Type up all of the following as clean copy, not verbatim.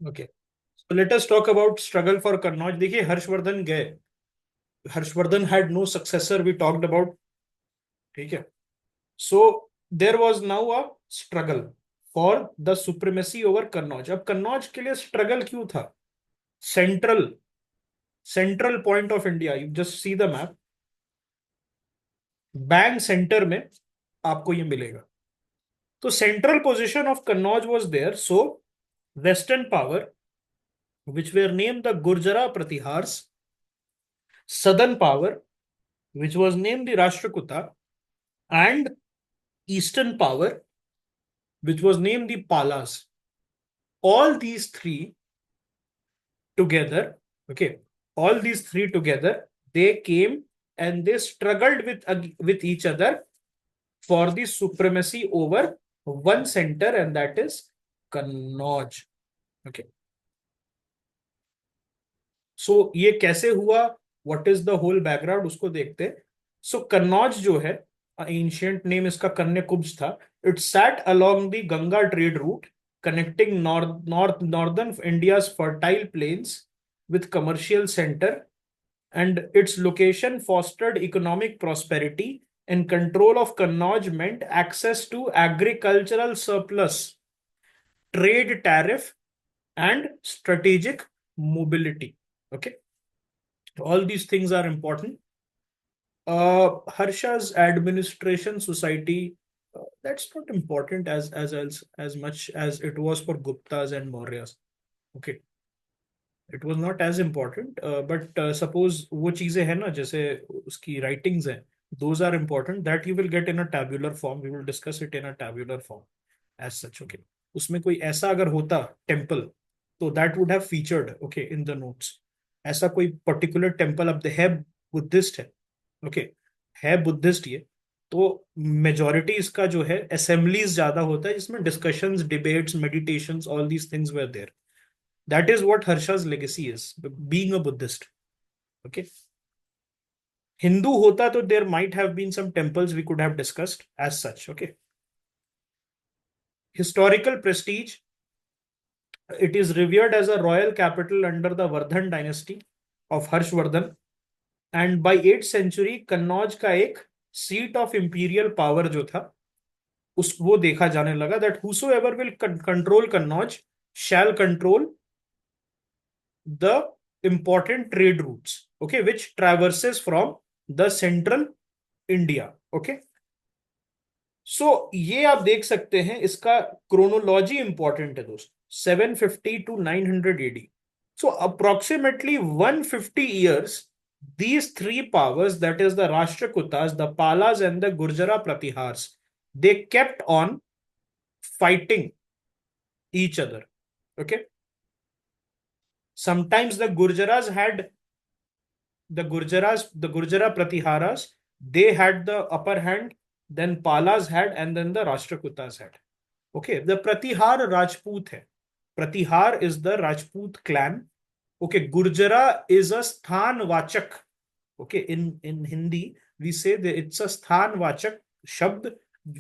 Okay, so let us talk about struggle for Kannauj. देखिए, हर्षवर्धन गए. Harshvardhan had no successor, we talked about. ठीक है. So there was now a struggle for the supremacy over Kannauj. अब कन्नौज के लिए struggle क्यों था? Central central point of India, you just see the map. Bang center में आपको ये मिलेगा. तो central position of Kannauj was there. So western power which were named the Gurjara Pratihars, southern power which was named the Rashtrakuta, and eastern power which was named the Palas. All these three together, okay, all these three together, they came and they struggled with each other for the supremacy over one center, and that is Kannauj. Okay. So ये कैसे हुआ, what is the whole background, उसको देखते हैं. सो कन्नौज जो है, ancient name इसका कन्याकुब्ज था. It sat along the Ganga trade route connecting northern India's fertile plains with commercial center, and its location fostered economic prosperity, and control of Kannauj meant access to agricultural surplus, trade tariff, and strategic mobility. Okay, all these things are important. Harsha's administration society, that's not important as much as it was for Guptas and Mauryas. Okay, it was not as important. But suppose वो चीजें हैं ना, जैसे उसकी writings हैं, those are important. That you will get in a tabular form. We will discuss it in a tabular form as such. Okay, उसमें कोई ऐसा अगर होता temple, तो that would have featured, okay, in the notes. ऐसा कोई particular temple अब है बुद्धिस्ट है, ओके, है बुद्धिस्ट ये, तो मेजोरिटी इसका जो है असेंबलीज ज्यादा होता है जिसमें discussions, debates, meditations, all these things were there. That is what Harsha's legacy is, being a Buddhist. Okay, Hindu होता तो there might have been some temples we could have discussed as such. Okay, historical prestige, it is revered as a royal capital under the Vardhan dynasty of Harshvardhan. And by 8th century Kannauj का एक seat of imperial power जो था, उस वो देखा जाने लगा. That whosoever will control Kannauj shall control the important trade routes, okay, which traverses from the central India. Okay, so ये आप देख सकते हैं, इसका क्रोनोलॉजी इंपॉर्टेंट है दोस्तों. 750 to 900 AD. So approximately 150 years, these three powers, that is the Rashtrakutas, the Palas, and the Gurjara Pratihars, they kept on fighting each other. Okay. Sometimes the Gurjaras had the Gurjara Pratiharas, they had the upper hand, then Palas had, and then the Rashtrakutas had. Okay, the Pratihar Rajput hai. Pratihar is the Rajput clan. Okay, Gurjara is a sthan vachak. Okay, in Hindi we say that it's a sthan vachak shabd,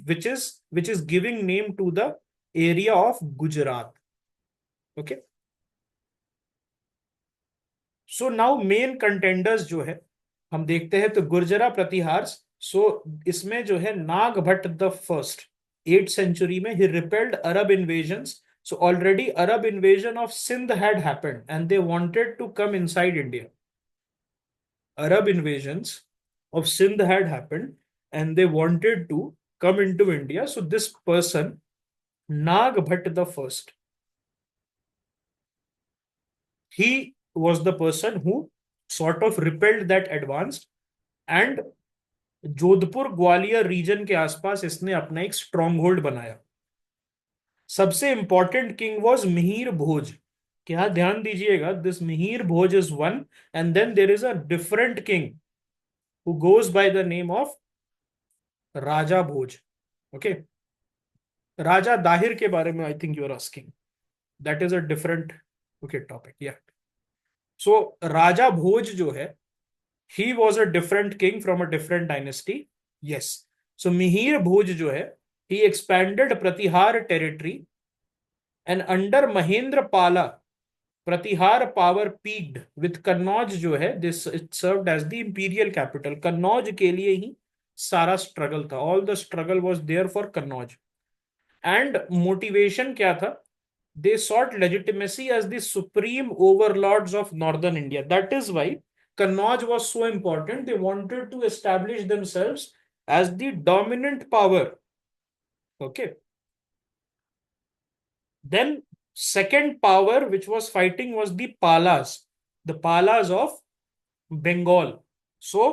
which is giving name to the area of Gujarat. Okay, so now main contenders जो है हम देखते हैं, तो गुर्जरा प्रतिहार. सो इसमें जो है Nagabhata the first, 8th century में he repelled Arab invasions. So already Arab invasion of Sindh had happened and they wanted to come inside India. Arab invasions of Sindh had happened and they wanted to come into India. So this person, Nag Bhatt the first, he was the person who sort of repelled that advance, and Jodhpur Gwalior region के आसपास इसने अपना एक strong hold बनाया. सबसे important king was Mihir Bhoj. क्या ध्यान दीजिएगा, this Mihir Bhoj is one, and then there is a different king who goes by the name of Raja Bhoj. Okay, Raja Dahir के बारे में I think you are asking, that is a different, okay, topic. Yeah so राजा भोज जो है, he was a different king from a different dynasty. Yes, so Mihir Bhoj जो है, he expanded Pratihar territory, and under Mahendra Pala, Pratihara power peaked with Kannauj जो है, this it served as the imperial capital. Kannauj के लिए ही सारा struggle था, all the struggle was there for Kannauj. And motivation क्या था? They sought legitimacy as the supreme overlords of northern India. That is why Kannauj was so important. They wanted to establish themselves as the dominant power. Okay, then second power which was fighting was the Palas, the Palas of Bengal. So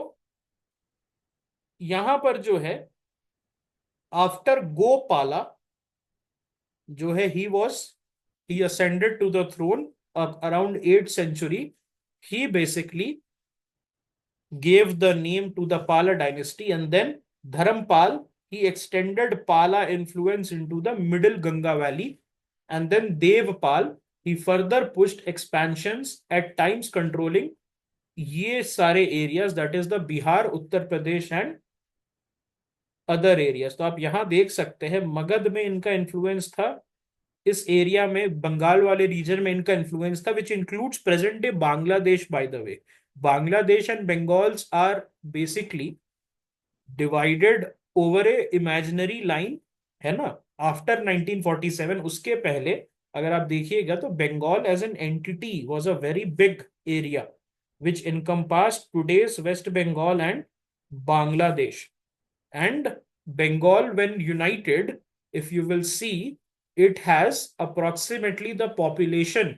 यहां पर जो है, after Gopala जो है, he ascended to the throne of around 8th century. He basically gave the name to the Pala dynasty, and then Dharampal, he extended Pala influence into the middle Ganga valley, and then Devpal, he further pushed expansions, at times controlling ये सारे areas, that is the Bihar, Uttar Pradesh and other areas. तो आप यहां देख सकते हैं मगध में इनका इन्फ्लुएंस था, इस एरिया में बंगाल वाले रीजन में इनका इन्फ्लुएंस था, which includes present day Bangladesh. By the way, Bangladesh and Bengals are basically divided over a imaginary line, है ना, आफ्टर 1947। उसके पहले अगर आप देखिएगा तो Bengal as an entity was a very big area which encompassed today's West Bengal and Bangladesh. And Bengal, when united, if you will see, it has approximately the population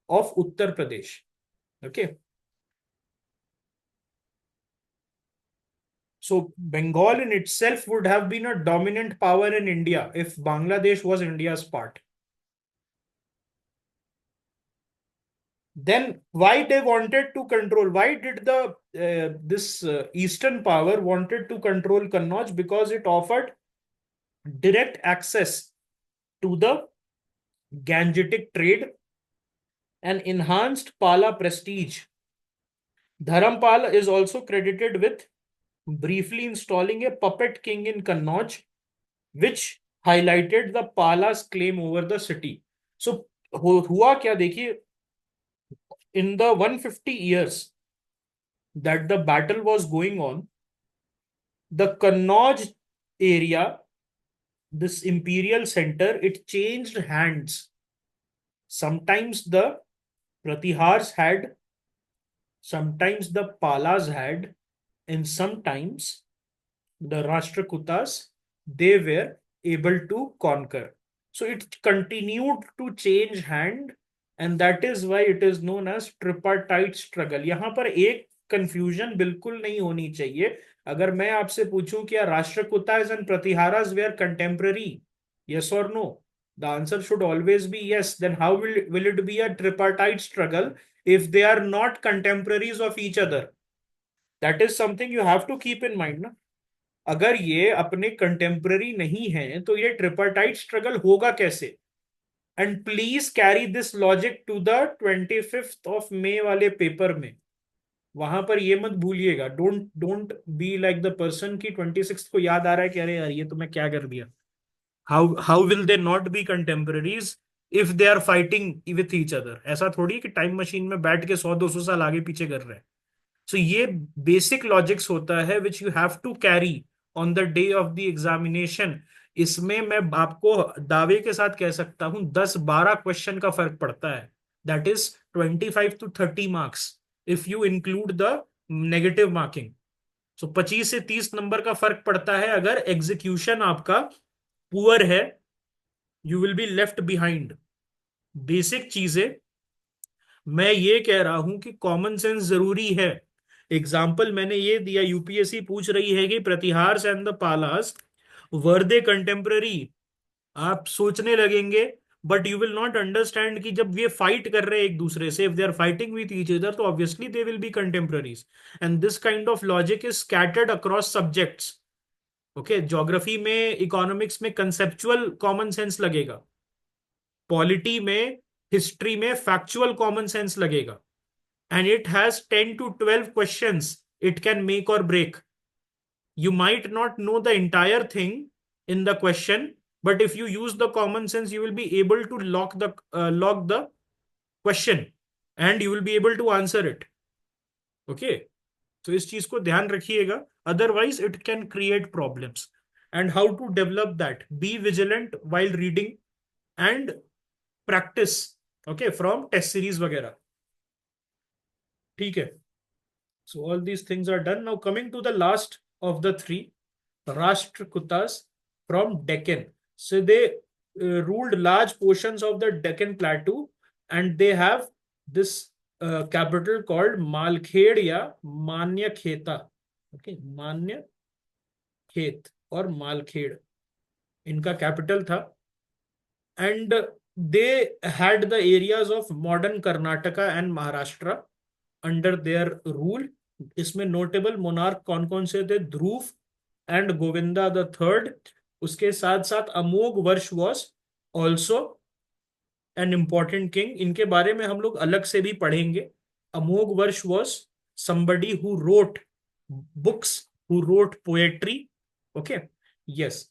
of Uttar Pradesh. Okay. So Bengal in itself would have been a dominant power in India if Bangladesh was India's part. Then why they wanted to control, why did the this eastern power wanted to control Kannauj? Because it offered direct access to the Gangetic trade and enhanced Pala prestige. Dharampal is also credited with briefly installing a puppet king in Kannauj, which highlighted the Pala's claim over the city. So हुआ क्या देखिए, in the 150 years that the battle was going on, the Kannauj area, this imperial center, it changed hands. Sometimes the Pratihars had, sometimes the Palas had, and sometimes the Rashtrakutas, they were able to conquer. So it continued to change hand, and that is why it is known as tripartite struggle. यहाँ पर एक confusion बिल्कुल नहीं होनी चाहिए। अगर मैं आपसे पूछूं कि Rashtrakutas and Pratiharas were contemporary, yes or no, the answer should always be yes. Then how will it be a tripartite struggle if they are not contemporaries of each other? That is something you have to keep in mind ना। अगर ये अपने contemporary नहीं है तो ये ट्रिपार्टाइट struggle होगा कैसे? And please carry this logic to the 25th of May वाले पेपर में। वहां पर ये मत भूलिएगा, don't don't be like the person की 26th को याद आ रहा है कि अरे यार ये तो मैं क्या कर दिया। How will they not be contemporaries if they are fighting with each other? ऐसा थोड़ी कि टाइम मशीन में बैठ के 100-200 साल आगे पीछे कर रहे हैं। सो ये बेसिक लॉजिक्स होता है which you have to carry on the day of the examination. इसमें मैं आपको दावे के साथ कह सकता हूं 10-12 क्वेश्चन का फर्क पड़ता है। That is 25 to 30 marks if you include the negative marking. So 25 से 30 नंबर का फर्क पड़ता है अगर एग्जीक्यूशन आपका पुअर है, you will be left behind. Basic चीजें मैं ये कह रहा हूं कि कॉमन सेंस जरूरी है। एग्जाम्पल मैंने ये दिया, यूपीएससी पूछ रही है कि Pratiharas and the Palas were they contemporary? आप सोचने लगेंगे, but you will not understand कि जब ये फाइट कर रहे हैं एक दूसरे से, if they are fighting with each other, तो obviously they will be contemporaries. And this kind of logic is scattered across subjects. Okay, geography में, इकोनॉमिक्स में कंसेप्चुअल कॉमन सेंस लगेगा, पॉलिटी में, हिस्ट्री में फैक्चुअल कॉमन सेंस लगेगा, and it has 10 to 12 questions it can make or break. You might not know the entire thing in the question, but if you use the common sense you will be able to lock the question. and you will be able to answer it. Okay, तो इस चीज को ध्यान रखिएगा, otherwise it can create problems. And how to develop that? Be vigilant while reading and practice, okay, from test series वगैरह. ठीक है. So all these things are done. Now coming to the last of the three, Rashtrakutas from Deccan. So they ruled large portions of the Deccan Plateau, and they have this capital called Malkhed या Manyakheta. Okay, Manyakhet और Malkhed इनका capital था. And they had the areas of modern Karnataka and Maharashtra under their rule. इसमें notable monarch कौन कौन से थे? ध्रुव and Govinda the third. उसके साथ साथ अमोघ वर्ष was also an important king. इनके बारे में हम लोग अलग से भी पढ़ेंगे. अमोघ वर्ष was somebody who wrote books, who wrote poetry. Okay, yes.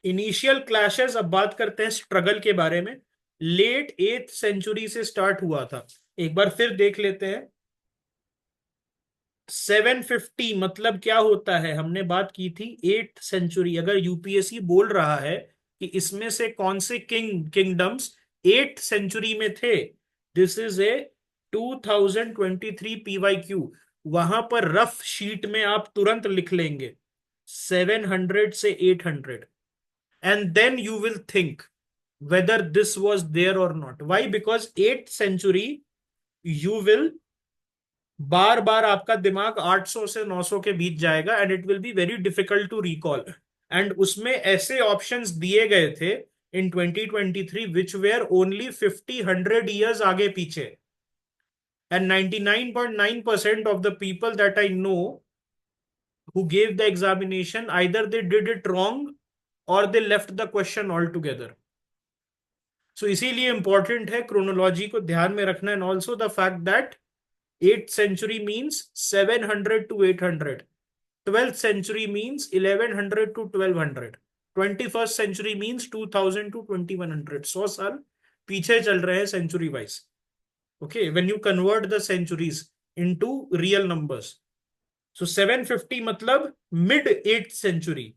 Initial clashes, अब बात करते हैं स्ट्रगल के बारे में. लेट 8th सेंचुरी से स्टार्ट हुआ था. एक बार फिर देख लेते हैं. 750 मतलब क्या होता है? हमने बात की थी 8th सेंचुरी. अगर यूपीएससी बोल रहा है कि इसमें से कौन से किंगडम्स 8th सेंचुरी में थे, दिस इज ए 2023 पीवाईक्यू. वहां पर रफ शीट में आप तुरंत लिख लेंगे 700 से 800, and then you will think whether this was there or not. Why? Because 8th century you will बार बार आपका दिमाग 800 से 900 के बीच जाएगा, and it will be very difficult to recall. And उसमें ऐसे ऑप्शंस दिए गए थे in 2023 which were only 50-100 years आगे पीछे. And 99.9% of the people that I know who gave the examination, either they did it wrong or they left the question altogether. So इसीलिए important है chronology को ध्यान में रखना. And also the fact that 8th century means 700 to 800. 12th century means 1100 to 1200. 21st century means 2000 to 2100. 100 साल पीछे चल रहे हैं century wise. Okay, when you convert the centuries into real numbers. So 750 मतलब mid 8th century.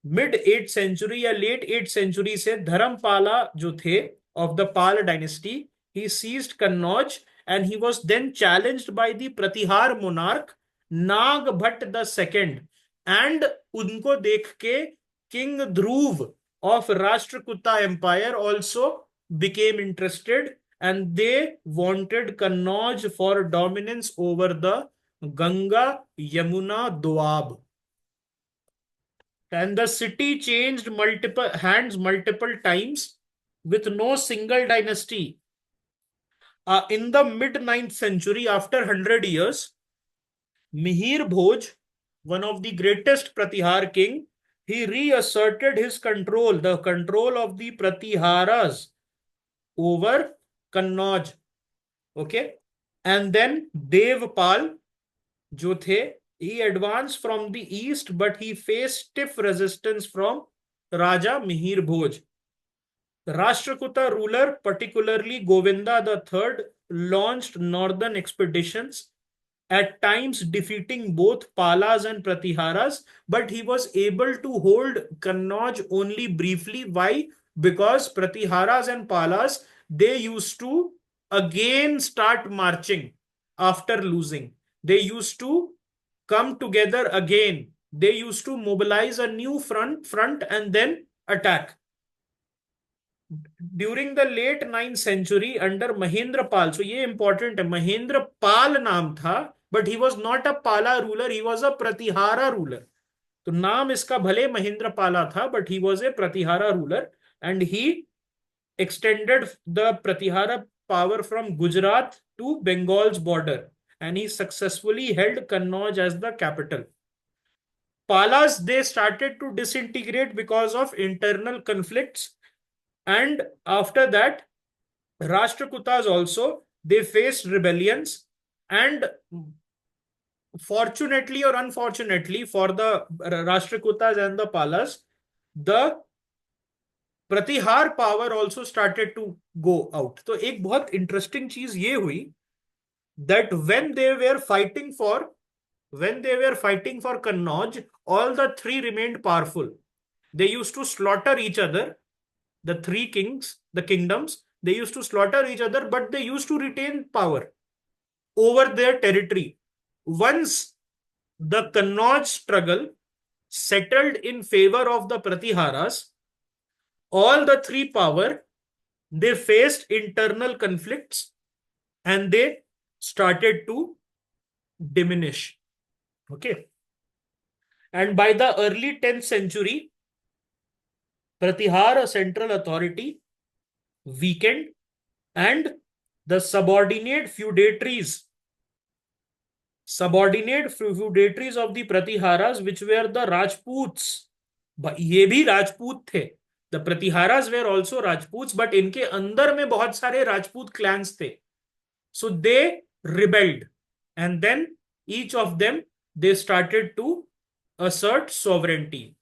Mid 8th century या late 8th century से धर्मपाला जो थे of the Pala dynasty, he seized Kannauj and he was then challenged by the Pratihar monarch Nagbhat the second. And उनको देख के King Dhruv of Rashtrakuta Empire also became interested, and they wanted Kannauj for dominance over the Ganga Yamuna Doab. And the city changed multiple hands multiple times with no single dynasty. In the mid 9th century, after 100 years, Mihir Bhoj, one of the greatest Pratihar king, he reasserted his control, the control of the Pratiharas over Kannauj. Okay, and then Devpal जो थे, he advanced from the east, but he faced stiff resistance from Raja Mihir Bhoj. Rashtrakuta ruler, particularly Govinda III, launched northern expeditions, at times defeating both Palas and Pratiharas, but he was able to hold Kannauj only briefly. Why? Because Pratiharas and Palas, they used to again start marching after losing. They used to come together again. They used to mobilize a new front and then attack. During the late 9th century under Mahendra Pal, so ये important है, Mahendra Pal नाम था, but he was not a Pala ruler, he was a Pratihara ruler. तो नाम इसका भले महेंद्र पाला था, but he was a Pratihara ruler, and he extended the Pratihara power from Gujarat to Bengal's border, and he successfully held Kannauj as the capital. Palas, they started to disintegrate because of internal conflicts, and after that Rashtrakutas also, they faced rebellions, and fortunately or unfortunately for the Rashtrakutas and the Palas, the Pratihara power also started to go out. तो एक बहुत interesting चीज ये हुई that when they were fighting for Kannauj, all the three remained powerful. They used to slaughter each other, the three kings, the kingdoms, they used to slaughter each other, but they used to retain power over their territory. Once the Kannauj struggle settled in favor of the Pratiharas, all the three power, they faced internal conflicts and they started to diminish. Okay. And by the early 10th century, Pratihar, a central authority, weakened, and the subordinate feudatories of the Pratiharas, which were the Rajputs, ये भी राजपूत थे, the Pratiharas were also Rajput, but इनके अंदर में बहुत सारे Rajput clans थे, so they rebelled and then each of them they started to assert sovereignty.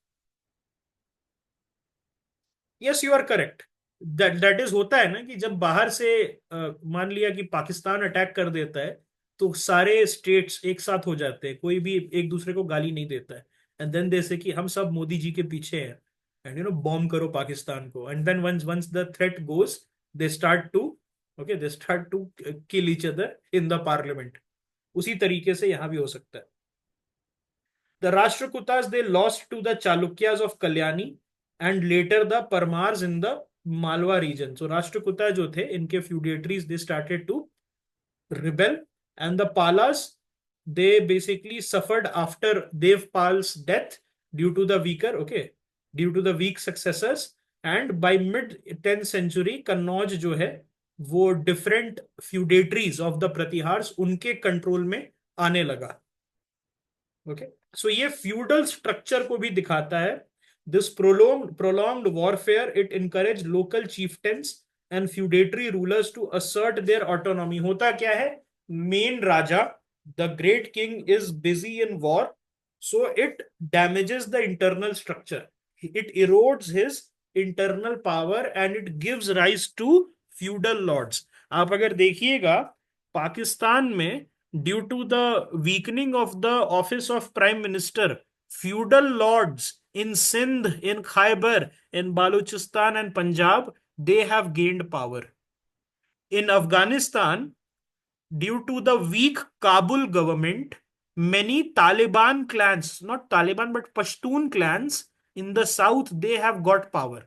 Yes you are correct. That is होता है ना कि जब बाहर से मान लिया कि पाकिस्तान अटैक कर देता है तो सारे स्टेट्स एक साथ हो जाते हैं, कोई भी एक दूसरे को गाली नहीं देता है, एंड देन दे से कि हम सब मोदी जी के पीछे हैं एंड बॉम्ब करो पाकिस्तान को, and then once once the threat goes they start to kill each other in the parliament. उसी तरीके से यहां भी हो सकता है। The Rashtrakutas, they lost to the Chalukyas of Kalyani and later the Parmars in the Malwa region. So Rashtrakuta जो थे इनके feudatories, they started to rebel, and the Palas, they basically suffered after Devpal's death due to the weak successors, and by mid 10th century Kannauj जो है वो different feudatories of the Pratihars उनके control में आने लगा। Okay, so ये feudal structure को भी दिखाता है। This prolonged warfare it encourage local chieftains and feudatory rulers to assert their autonomy. होता क्या है, main raja the great king is busy in war, so it damages the internal structure, it erodes his internal power and it gives rise to feudal lords. आप अगर देखिएगा पाकिस्तान में, due to the weakening of the office of prime minister, feudal lords in Sindh, in Khyber, in Balochistan and Punjab, they have gained power. In Afghanistan, due to the weak Kabul government, many Taliban clans, not Taliban but Pashtun clans in the south, they have got power.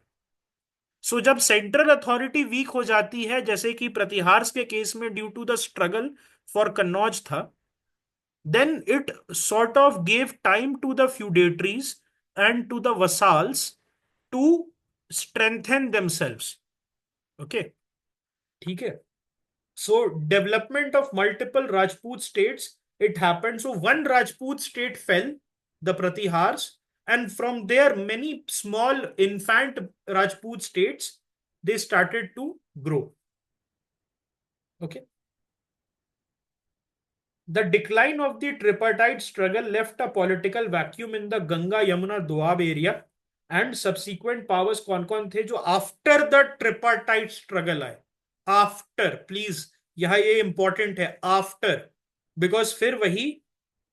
सो जब central authority week हो जाती है, जैसे कि प्रतिहार्स के case में due to the struggle for Kannauj था, then it sort of gave time to the feudatories and to the vassals to strengthen themselves. Okay, ठीक है। So development of multiple Rajput states, it happened. So one Rajput state fell, the Pratihars, and from there many small infant Rajput states, they started to grow. Okay. The decline of the tripartite struggle left a political vacuum in the Ganga Yamuna Doab area, and subsequent powers कौन-कौन थे जो after the tripartite struggle आए। After, please यहां ये important है, after, because फिर वही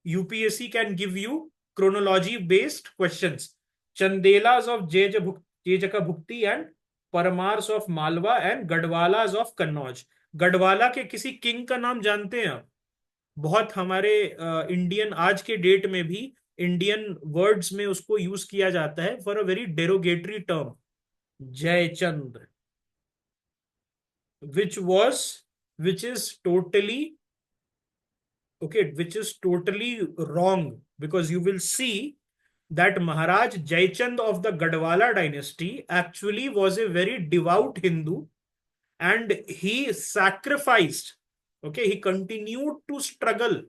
UPSC can give you chronology based questions. Chandelas of Jejakabhukti and Paramaras of Malwa and Gahadavalas of Kannauj. Gahadavala के किसी किंग का नाम जानते हैं आप? बहुत हमारे इंडियन आज के डेट में भी इंडियन वर्ड्स में उसको यूज किया जाता है for a very derogatory term, Jaichand, which is totally wrong, because you will see that Maharaj Jaichand of the Gadwala dynasty actually was a very devout Hindu, and he sacrificed, he continued to struggle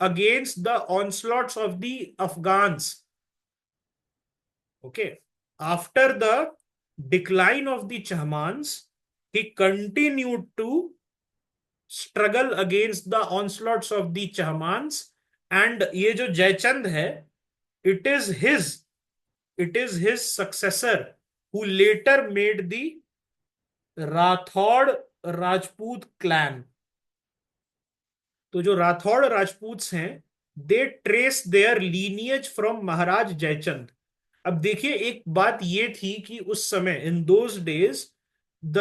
against the onslaughts of the Afghans. Okay, after the decline of the Chahmans, he continued to struggle against the onslaughts of the Chahmans, and ये जो जयचंद है, it is his successor who later made the Rathod Rajput clan. तो जो राठौड़ राजपूत हैं, they trace their lineage from Maharaj Jaichand. अब देखिए, एक बात ये थी कि उस समय, in those days, the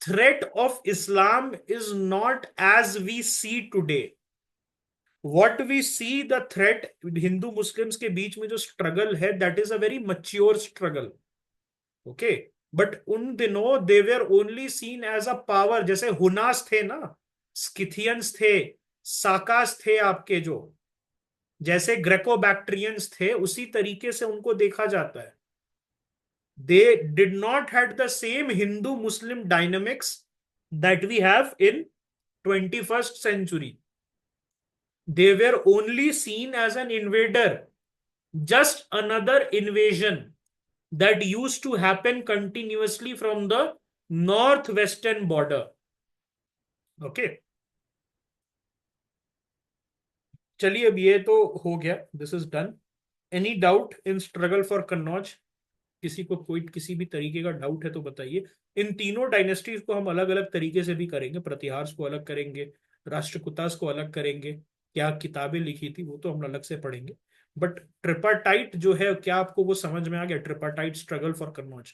threat of Islam is not as we see today. What we see the threat Hindu Muslims के बीच में जो स्ट्रगल है, that is a very mature struggle. Okay. But उन दिनों they were only seen as a power. जैसे हुनास थे ना, स्किथियंस थे, साकास थे आपके, जो जैसे ग्रेको बैक्ट्रियंस थे, उसी तरीके से उनको देखा जाता है. They did not had the same Hindu Muslim dynamics that we have in 21st century. They were only seen as an invader, just another invasion that used to happen continuously from the northwestern border. Okay. चलिए, अब ये तो हो गया, this is done. Any doubt in struggle for Kannauj? किसी को कोई किसी भी तरीके का डाउट है तो बताइए. इन तीनों डायनेस्टीज को हम अलग अलग तरीके से भी करेंगे. प्रतिहार्स को अलग करेंगे, राष्ट्रकूटास को अलग करेंगे, क्या किताबें लिखी थी वो तो हम अलग से पढ़ेंगे. बट ट्रिपाटाइट जो है, क्या आपको वो समझ में आ गया? ट्रिपाटाइट स्ट्रगल फॉर कन्नौज.